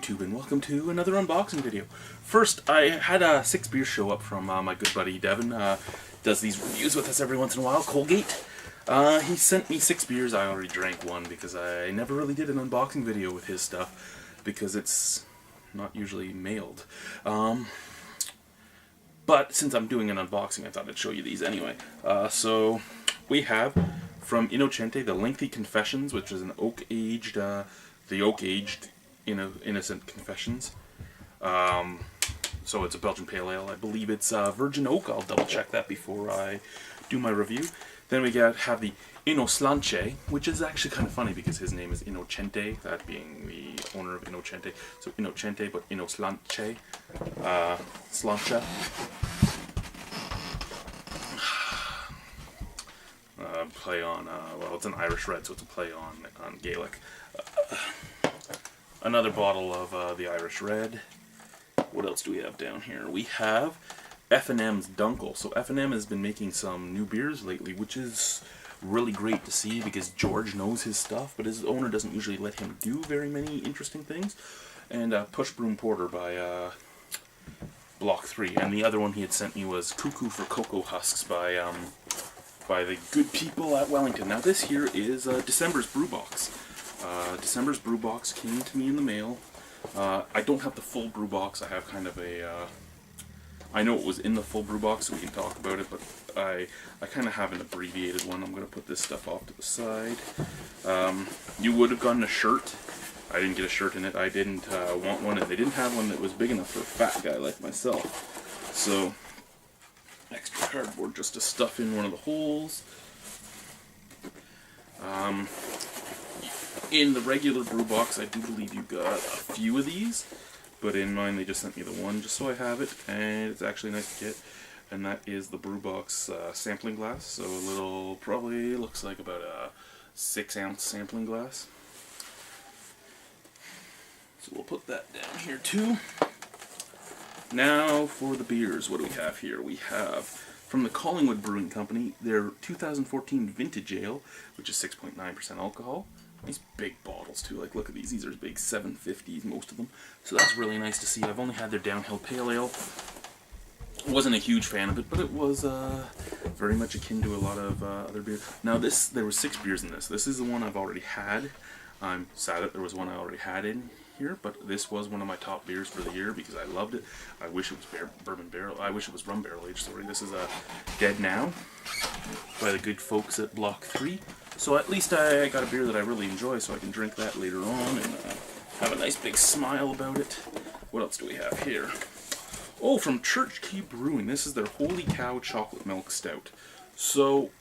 YouTube, and welcome to another unboxing video. First, I had a 6 beers show up from my good buddy Devin. Does these reviews with us every once in a while, Colgate. He sent me 6 beers. I already drank one because I never really did an unboxing video with his stuff because it's not usually mailed. But since I'm doing an unboxing, I thought I'd show you these anyway. So we have from Innocente the Lengthy Confessions, which is an oak-aged, the oak-aged Innocent Confessions. So it's a Belgian Pale Ale. I believe it's virgin oak. I'll double check that before I do my review. Then we have the Innocente, which is actually kind of funny because his name is Innocente, that being the owner of Innocente. So Innocente, but Innocente. Slancha. Play on, well, it's an Irish red, so it's a play on Gaelic. Another bottle of the Irish red. What else do we have down here? We have F&M's Dunkel. So F&M has been making some new beers lately, which is really great to see because George knows his stuff, but his owner doesn't usually let him do very many interesting things. And Push Broom Porter by Block 3. And the other one he had sent me was Cuckoo for Cocoa Husks by the good people at Wellington. Now this here is December's Brew Box. December's Brew Box came to me in the mail. I don't have the full brew box. I have kind of a, I know it was in the full brew box, so we can talk about it, but I kind of have an abbreviated one. I'm going to put this stuff off to the side. You would have gotten a shirt. I didn't get a shirt in it. I didn't want one, and they didn't have one that was big enough for a fat guy like myself. So, extra cardboard just to stuff in one of the holes. In the regular brew box, I do believe you got a few of these, but in mine they just sent me the one just so I have it, and it's actually nice to get, and that is the brew box sampling glass. So a little, probably looks like about a 6-ounce sampling glass. So we'll put that down here too. Now for the beers, what do we have here? We have from the Collingwood Brewing Company their 2014 Vintage Ale, which is 6.9% alcohol. These big bottles too, like look at these are big 750s, most of them. So that's really nice to see. I've only had their Downhill Pale Ale. Wasn't a huge fan of it, but it was very much akin to a lot of other beers. Now there were 6 beers in this. This is the one I've already had. I'm sad that there was one I already had in here, but this was one of my top beers for the year because I loved it. I wish it was bourbon barrel. I wish it was rum barrel aged. Sorry, this is Dead Now by the good folks at Block 3. So at least I got a beer that I really enjoy, so I can drink that later on and have a nice big smile about it. What else do we have here? Oh, from Church Key Brewing. This is their Holy Cow Chocolate Milk Stout. So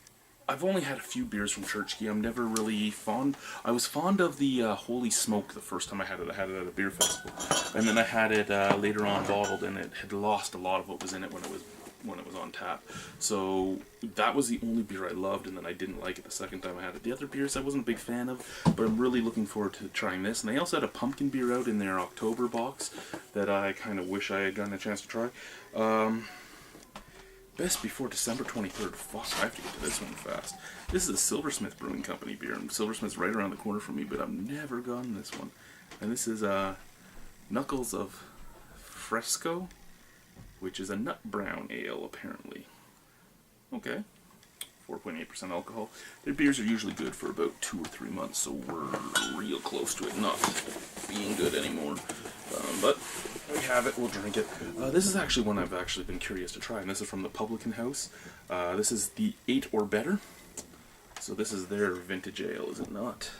I've only had a few beers from Church Key. I'm never really fond. I was fond of the Holy Smoke the first time I had it. I had it at a beer festival, and then I had it later on bottled, and it had lost a lot of what was in it when it was on tap. So that was the only beer I loved, and then I didn't like it the second time I had it. The other beers I wasn't a big fan of, but I'm really looking forward to trying this. And they also had a pumpkin beer out in their October box that I kind of wish I had gotten a chance to try. Best before December 23rd. Fuck, I have to get to this one fast. This is a Silversmith Brewing Company beer, and Silversmith's right around the corner from me, but I've never gotten this one. And this is Knuckles of Fresco, which is a nut brown ale, apparently. Okay. 4.8% alcohol. Their beers are usually good for about 2 or 3 months, so we're real close to it not being good anymore. But we have it, we'll drink it. This is actually one I've actually been curious to try, and this is from the Publican House. This is the 8 or Better. So this is their vintage ale, is it not?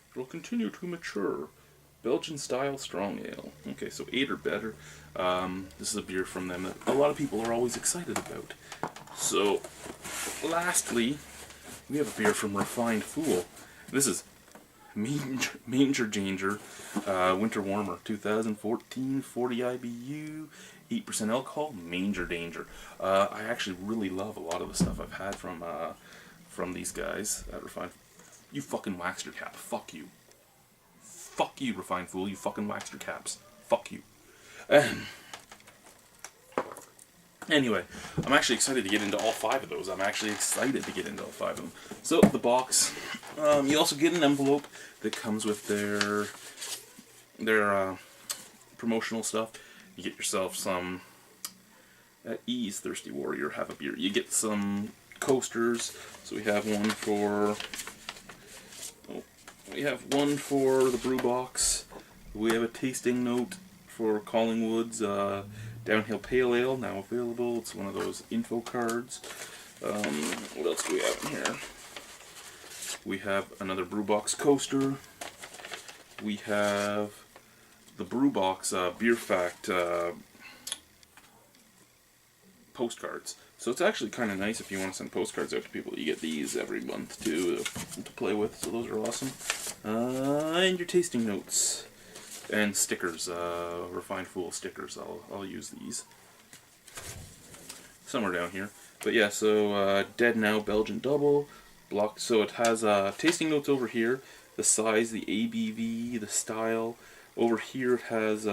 It will continue to mature. Belgian style strong ale. Okay, so 8 or Better. This is a beer from them that a lot of people are always excited about. So, lastly, we have a beer from Refined Fool. This is Manger Danger Winter Warmer 2014, 40 IBU, 8% alcohol, Manger Danger. I actually really love a lot of the stuff I've had from these guys at Refined. You fucking waxed your cap. Fuck you. Fuck you, Refined Fool. You fucking waxed your caps. Fuck you. Anyway, I'm actually excited to get into all 5 of those. I'm actually excited to get into all 5 of them. So, the box, you also get an envelope that comes with their promotional stuff. You get yourself some, at ease, Thirsty Warrior, have a beer. You get some coasters. So we have one for, the Brew box. We have a tasting note for Collingwood's Downhill Pale Ale, now available. It's one of those info cards. What else do we have in here? We have another Brew box coaster. We have the Brew box Beer Fact postcards. So it's actually kind of nice if you want to send postcards out to people. You get these every month too to play with, so those are awesome. And your tasting notes and stickers, Refined Fool stickers. I'll use these somewhere down here. But yeah, so Dead Now Belgian Double block. So it has tasting notes over here, the size, the ABV, the style. Over here it has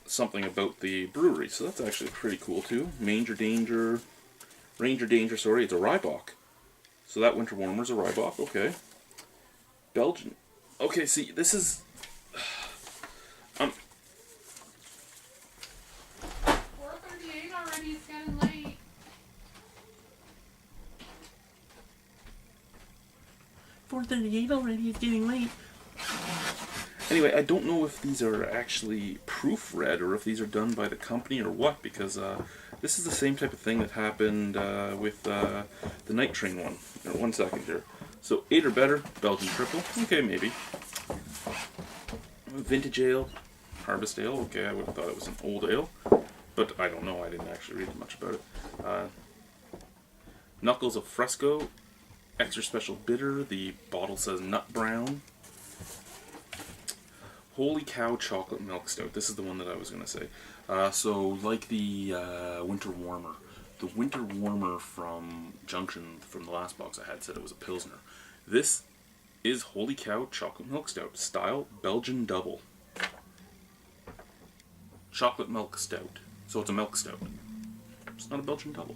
something about the brewery, so that's actually pretty cool too. Ranger Danger, sorry, it's a Rybok. So that winter warmer's a Rybok, okay. Belgian. Okay, see, this is 4:38 already, it's getting late. 4:38 already, it's getting late. Anyway, I don't know if these are actually proofread or if these are done by the company or what, because this is the same type of thing that happened with the Night Train one. One second here. So 8 or better, Belgian Triple. Okay, maybe. Vintage Ale, Harvest Ale. Okay, I would have thought it was an old ale, but I don't know. I didn't actually read much about it. Knuckles of Fresco, extra special bitter. The bottle says nut brown. Holy Cow Chocolate Milk Stout. This is the one that I was going to say. So, like the Winter Warmer. The Winter Warmer from Junction, from the last box I had, said it was a Pilsner. This is Holy Cow Chocolate Milk Stout. Style, Belgian Double. Chocolate Milk Stout. So it's a milk stout. It's not a Belgian Double.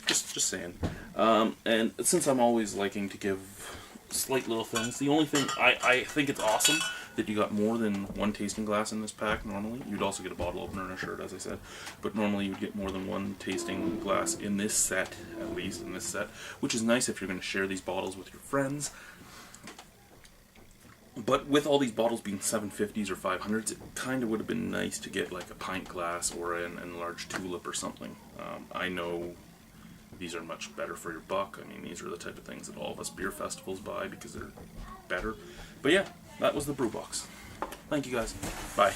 Just saying. And since I'm always liking to give slight little things, the only thing, I think it's awesome that you got more than one tasting glass in this pack normally. You'd also get a bottle opener and a shirt, as I said. But normally you'd get more than one tasting glass in this set, at least in this set, which is nice if you're going to share these bottles with your friends. But with all these bottles being 750s or 500s, it kind of would have been nice to get like a pint glass or an enlarged tulip or something. I know these are much better for your buck. I mean, these are the type of things that all of us beer festivals buy because they're better. But yeah, that was the Brew Box. Thank you guys. Bye.